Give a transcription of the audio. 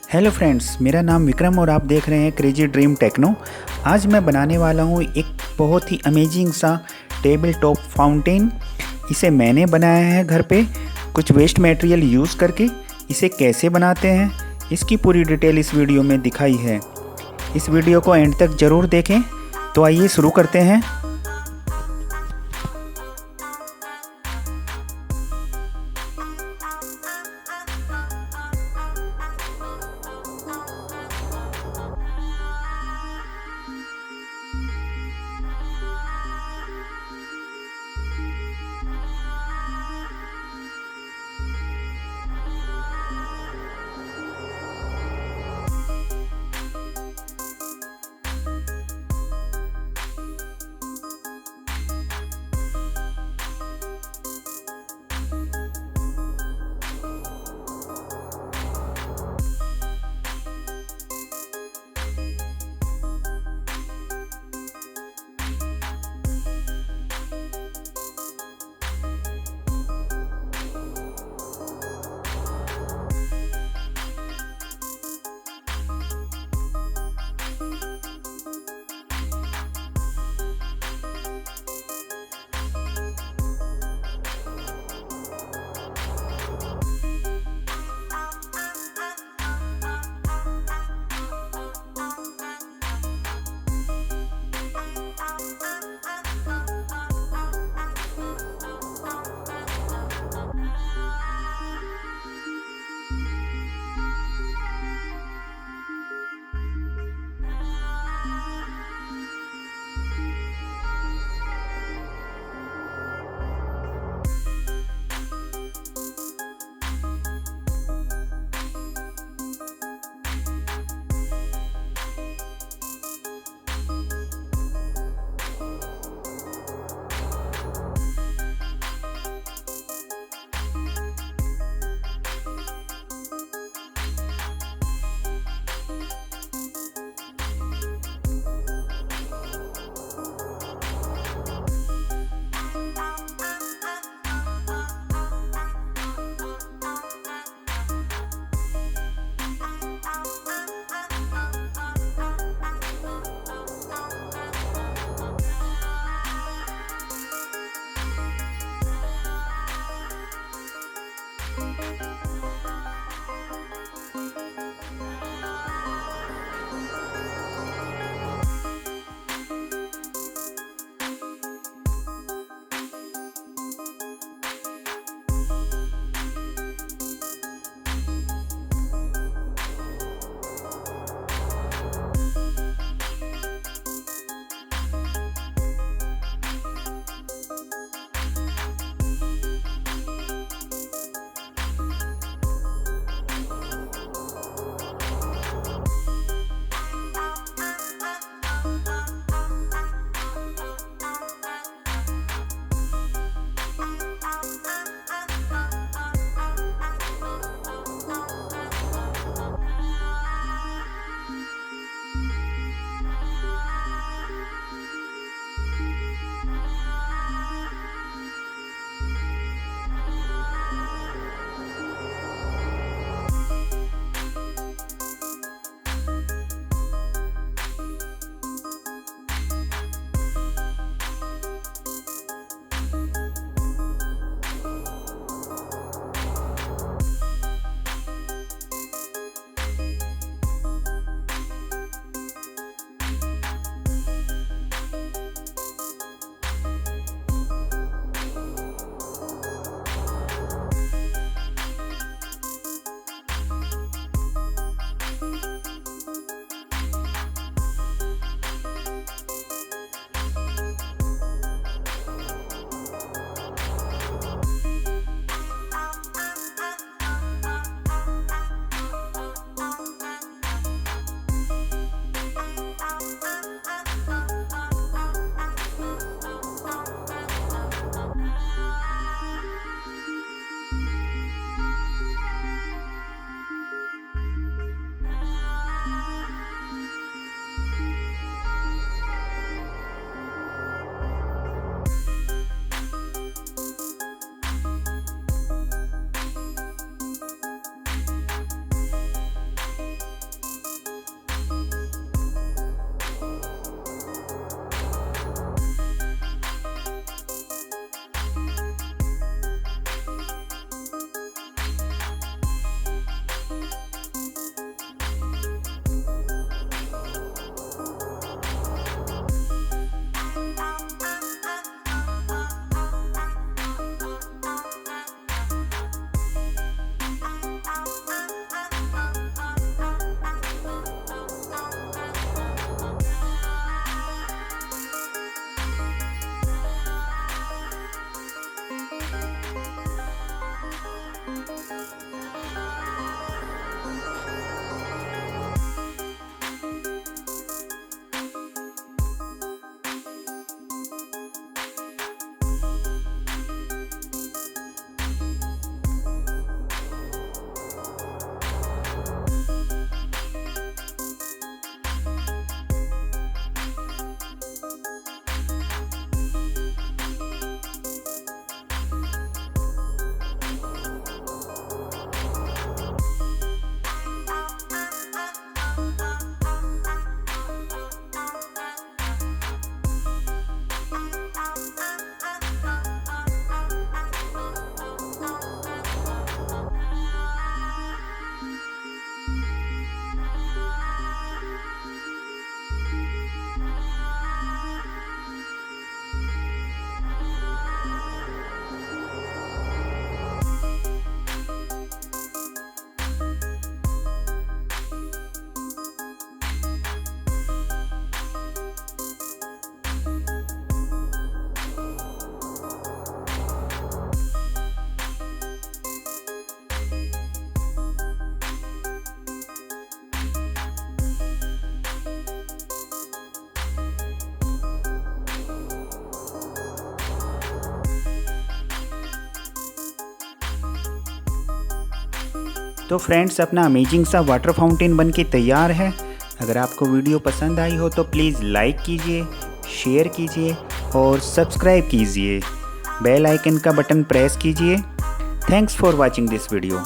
Hello friends, मेरा नाम विक्रम और आप देख रहे हैं क्रेजी ड्रीम टेक्नो। आज मैं बनाने वाला हूँ एक बहुत ही अमेजिंग सा टेबल टॉप फाउंटेन। इसे मैंने बनाया है घर पे कुछ वेस्ट मटेरियल यूज़ करके। इसे कैसे बनाते हैं इसकी पूरी डिटेल इस वीडियो में दिखाई है। इस वीडियो को एंड तक ज़रूर देखें। तो आइए शुरू करते हैं। तो फ्रेंड्स, अपना अमेजिंग सा वाटर फाउंटेन बन के तैयार है। अगर आपको वीडियो पसंद आई हो तो प्लीज़ लाइक कीजिए, शेयर कीजिए और सब्सक्राइब कीजिए। बेल आइकन का बटन प्रेस कीजिए। Thanks for watching this video.